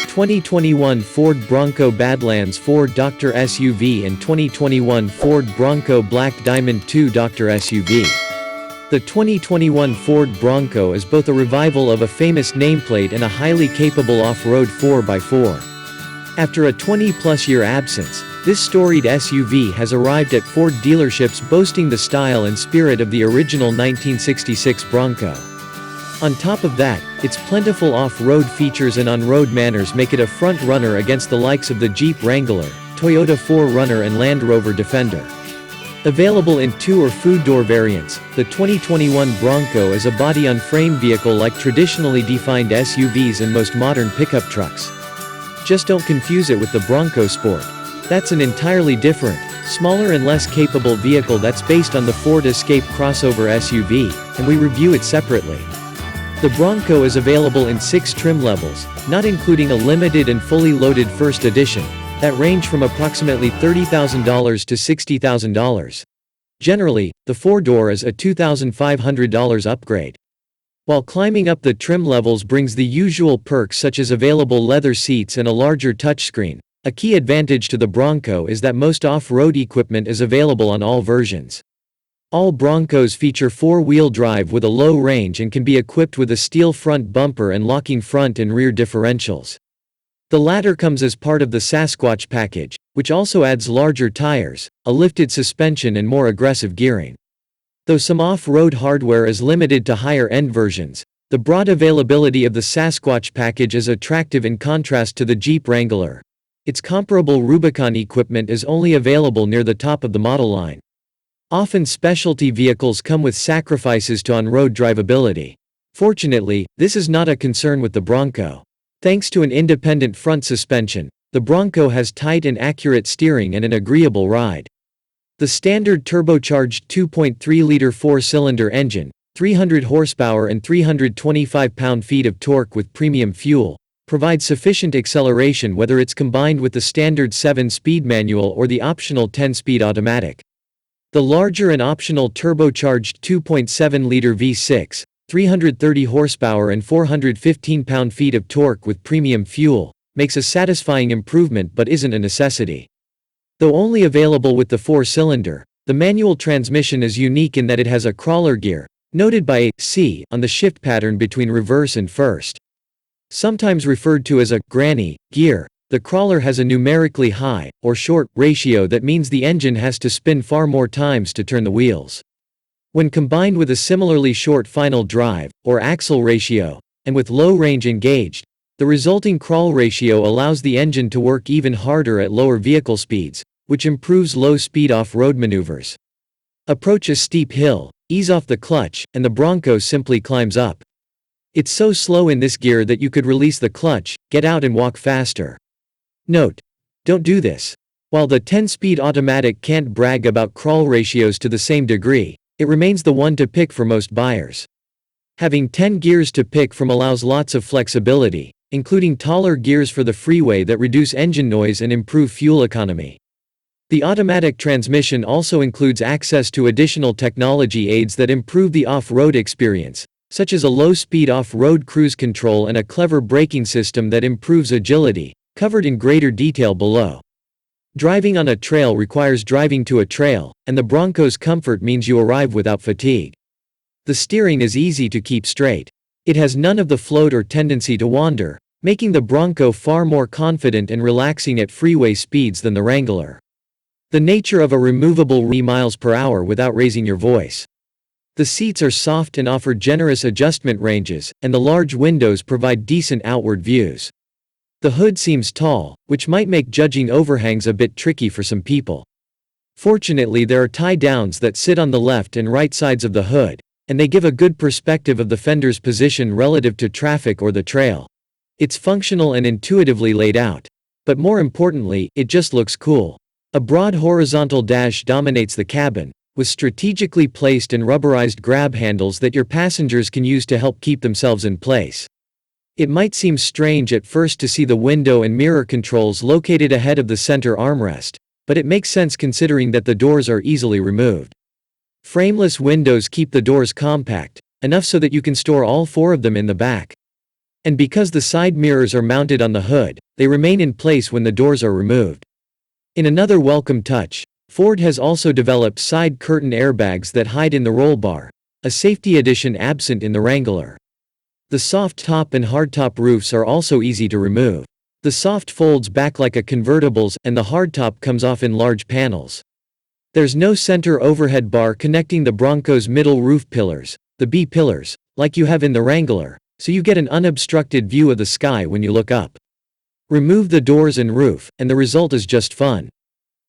2021 Ford Bronco Badlands 4 Doctor SUV and 2021 Ford Bronco Black Diamond 2 Doctor SUV. The 2021 Ford Bronco is both a revival of a famous nameplate and a highly capable off-road 4x4. After a 20-plus year absence, this storied SUV has arrived at Ford dealerships boasting the style and spirit of the original 1966 Bronco. On top of that, its plentiful off-road features and on-road manners make it a front-runner against the likes of the Jeep Wrangler, Toyota 4Runner and Land Rover Defender. Available in 2 or four-door variants, the 2021 Bronco is a body-on-frame vehicle like traditionally defined SUVs and most modern pickup trucks. Just don't confuse it with the Bronco Sport. That's an entirely different, smaller and less capable vehicle that's based on the Ford Escape crossover SUV, and we review it separately. The Bronco is available in 6 trim levels, not including a limited and fully loaded first edition, that range from approximately $30,000 to $60,000. Generally, the 4-door is a $2,500 upgrade. While climbing up the trim levels brings the usual perks such as available leather seats and a larger touchscreen, a key advantage to the Bronco is that most off-road equipment is available on all versions. All Broncos feature 4-wheel drive with a low range and can be equipped with a steel front bumper and locking front and rear differentials. The latter comes as part of the Sasquatch package, which also adds larger tires, a lifted suspension and more aggressive gearing. Though some off-road hardware is limited to higher-end versions, the broad availability of the Sasquatch package is attractive in contrast to the Jeep Wrangler. Its comparable Rubicon equipment is only available near the top of the model line. Often specialty vehicles come with sacrifices to on-road drivability. Fortunately, this is not a concern with the Bronco. Thanks to an independent front suspension, the Bronco has tight and accurate steering and an agreeable ride. The standard turbocharged 2.3-liter 4-cylinder engine, 300 horsepower and 325 pound-feet of torque with premium fuel, provides sufficient acceleration whether it's combined with the standard 7-speed manual or the optional 10-speed automatic. The larger and optional turbocharged 2.7-liter V6, 330 horsepower and 415 pound-feet of torque with premium fuel, makes a satisfying improvement but isn't a necessity. Though only available with the 4-cylinder, the manual transmission is unique in that it has a crawler gear, noted by a C on the shift pattern between reverse and first. Sometimes referred to as a granny gear, the crawler has a numerically high, or short, ratio that means the engine has to spin far more times to turn the wheels. When combined with a similarly short final drive, or axle ratio, and with low range engaged, the resulting crawl ratio allows the engine to work even harder at lower vehicle speeds, which improves low-speed off-road maneuvers. Approach a steep hill, ease off the clutch, and the Bronco simply climbs up. It's so slow in this gear that you could release the clutch, get out and walk faster. Note: don't do this. While the 10-speed automatic can't brag about crawl ratios to the same degree, it remains the one to pick for most buyers. Having 10 gears to pick from allows lots of flexibility, including taller gears for the freeway that reduce engine noise and improve fuel economy. The automatic transmission also includes access to additional technology aids that improve the off-road experience, such as a low-speed off-road cruise control and a clever braking system that improves agility, covered in greater detail below. Driving on a trail requires driving to a trail, and the Bronco's comfort means you arrive without fatigue. The steering is easy to keep straight. It has none of the float or tendency to wander, making the Bronco far more confident and relaxing at freeway speeds than the Wrangler. The nature of a removable miles per hour without raising your voice. The seats are soft and offer generous adjustment ranges, and the large windows provide decent outward views. The hood seems tall, which might make judging overhangs a bit tricky for some people. Fortunately, there are tie-downs that sit on the left and right sides of the hood, and they give a good perspective of the fender's position relative to traffic or the trail. It's functional and intuitively laid out. But more importantly, it just looks cool. A broad horizontal dash dominates the cabin, with strategically placed and rubberized grab handles that your passengers can use to help keep themselves in place. It might seem strange at first to see the window and mirror controls located ahead of the center armrest, but it makes sense considering that the doors are easily removed. Frameless windows keep the doors compact, enough so that you can store all 4 of them in the back. And because the side mirrors are mounted on the hood, they remain in place when the doors are removed. In another welcome touch, Ford has also developed side curtain airbags that hide in the roll bar, a safety addition absent in the Wrangler. The soft top and hardtop roofs are also easy to remove. The soft folds back like a convertible's, and the hardtop comes off in large panels. There's no center overhead bar connecting the Bronco's middle roof pillars, the B-pillars, like you have in the Wrangler, so you get an unobstructed view of the sky when you look up. Remove the doors and roof, and the result is just fun.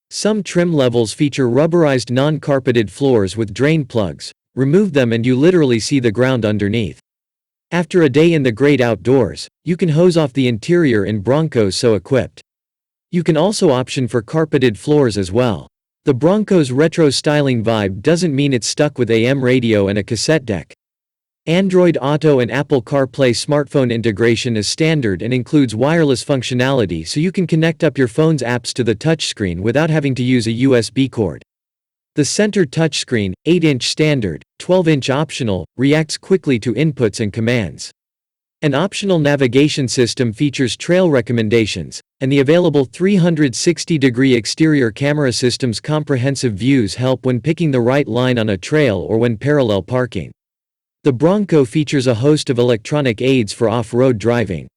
Some trim levels feature rubberized non-carpeted floors with drain plugs. Remove them and you literally see the ground underneath. After a day in the great outdoors, you can hose off the interior in Broncos so equipped. You can also option for carpeted floors as well. The Bronco's retro styling vibe doesn't mean it's stuck with AM radio and a cassette deck. Android Auto and Apple CarPlay smartphone integration is standard and includes wireless functionality so you can connect up your phone's apps to the touchscreen without having to use a USB cord. The center touchscreen, 8-inch standard, 12-inch optional, reacts quickly to inputs and commands. An optional navigation system features trail recommendations, and the available 360-degree exterior camera system's comprehensive views help when picking the right line on a trail or when parallel parking. The Bronco features a host of electronic aids for off-road driving.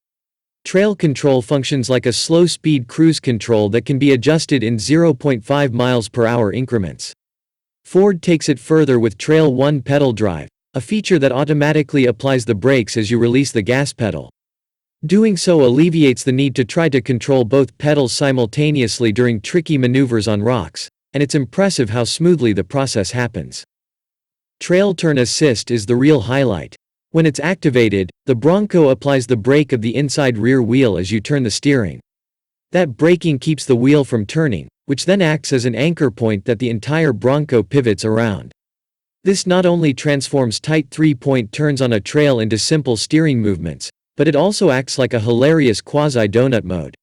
Trail control functions like a slow-speed cruise control that can be adjusted in 0.5 miles per hour increments. Ford takes it further with Trail 1 pedal drive, a feature that automatically applies the brakes as you release the gas pedal. Doing so alleviates the need to try to control both pedals simultaneously during tricky maneuvers on rocks, and it's impressive how smoothly the process happens. Trail Turn Assist is the real highlight. When it's activated, the Bronco applies the brake of the inside rear wheel as you turn the steering. That braking keeps the wheel from turning, which then acts as an anchor point that the entire Bronco pivots around. This not only transforms tight three-point turns on a trail into simple steering movements, but it also acts like a hilarious quasi-donut mode.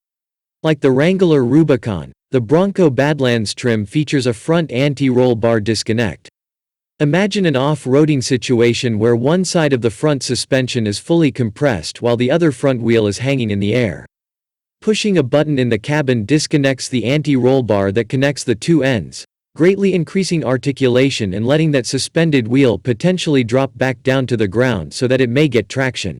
Like the Wrangler Rubicon, the Bronco Badlands trim features a front anti-roll bar disconnect. Imagine an off-roading situation where one side of the front suspension is fully compressed while the other front wheel is hanging in the air. Pushing a button in the cabin disconnects the anti-roll bar that connects the two ends, greatly increasing articulation and letting that suspended wheel potentially drop back down to the ground so that it may get traction.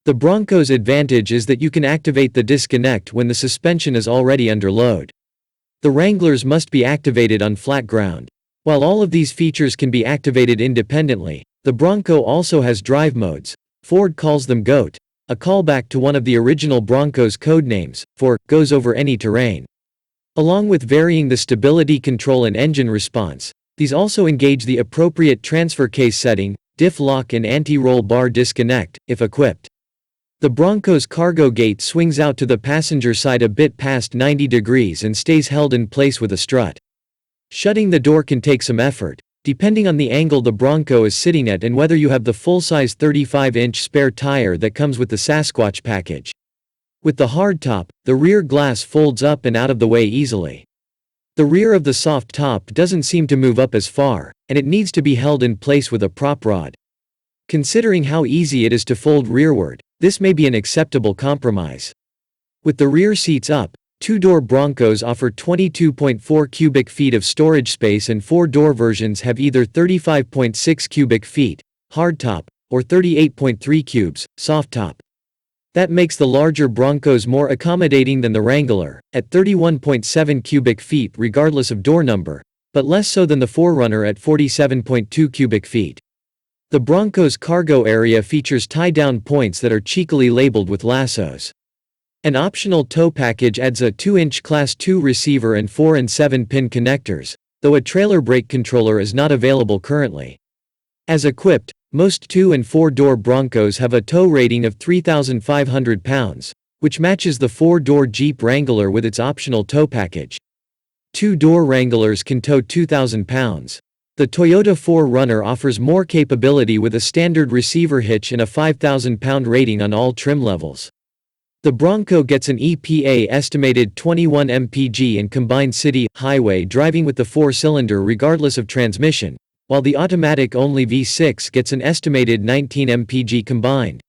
The Bronco's advantage is that you can activate the disconnect when the suspension is already under load. The Wranglers must be activated on flat ground. While all of these features can be activated independently, the Bronco also has drive modes. Ford calls them GOAT, a callback to one of the original Bronco's code names, for goes over any terrain. Along with varying the stability control and engine response, these also engage the appropriate transfer case setting, diff lock and anti-roll bar disconnect, if equipped. The Bronco's cargo gate swings out to the passenger side a bit past 90 degrees and stays held in place with a strut. Shutting the door can take some effort, depending on the angle the Bronco is sitting at and whether you have the full-size 35-inch spare tire that comes with the Sasquatch package. With the hardtop, the rear glass folds up and out of the way easily. The rear of the soft top doesn't seem to move up as far, and it needs to be held in place with a prop rod. Considering how easy it is to fold rearward, this may be an acceptable compromise. With the rear seats up, two-door Broncos offer 22.4 cubic feet of storage space and four-door versions have either 35.6 cubic feet, hardtop, or 38.3 cubes, soft top. That makes the larger Broncos more accommodating than the Wrangler, at 31.7 cubic feet regardless of door number, but less so than the 4Runner at 47.2 cubic feet. The Bronco's cargo area features tie-down points that are cheekily labeled with lassos. An optional tow package adds a 2-inch Class 2 receiver and 4 and 7-pin connectors, though a trailer brake controller is not available currently. As equipped, most 2- and 4-door Broncos have a tow rating of 3,500 pounds, which matches the 4-door Jeep Wrangler with its optional tow package. 2-door Wranglers can tow 2,000 pounds. The Toyota 4Runner offers more capability with a standard receiver hitch and a 5,000-pound rating on all trim levels. The Bronco gets an EPA estimated 21 mpg in combined city, highway driving with the 4-cylinder regardless of transmission, while the automatic-only V6 gets an estimated 19 mpg combined.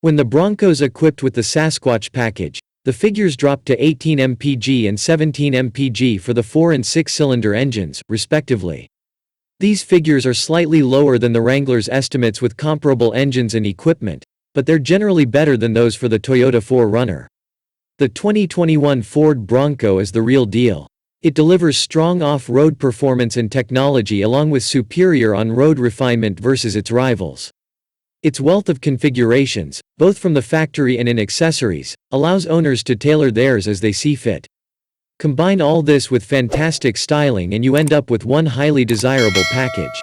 When the Bronco's equipped with the Sasquatch package, the figures drop to 18 mpg and 17 mpg for the 4 and 6-cylinder engines, respectively. These figures are slightly lower than the Wrangler's estimates with comparable engines and equipment, but they're generally better than those for the Toyota 4Runner. The 2021 Ford Bronco is the real deal. It delivers strong off-road performance and technology along with superior on-road refinement versus its rivals. Its wealth of configurations, both from the factory and in accessories, allows owners to tailor theirs as they see fit. Combine all this with fantastic styling and you end up with one highly desirable package.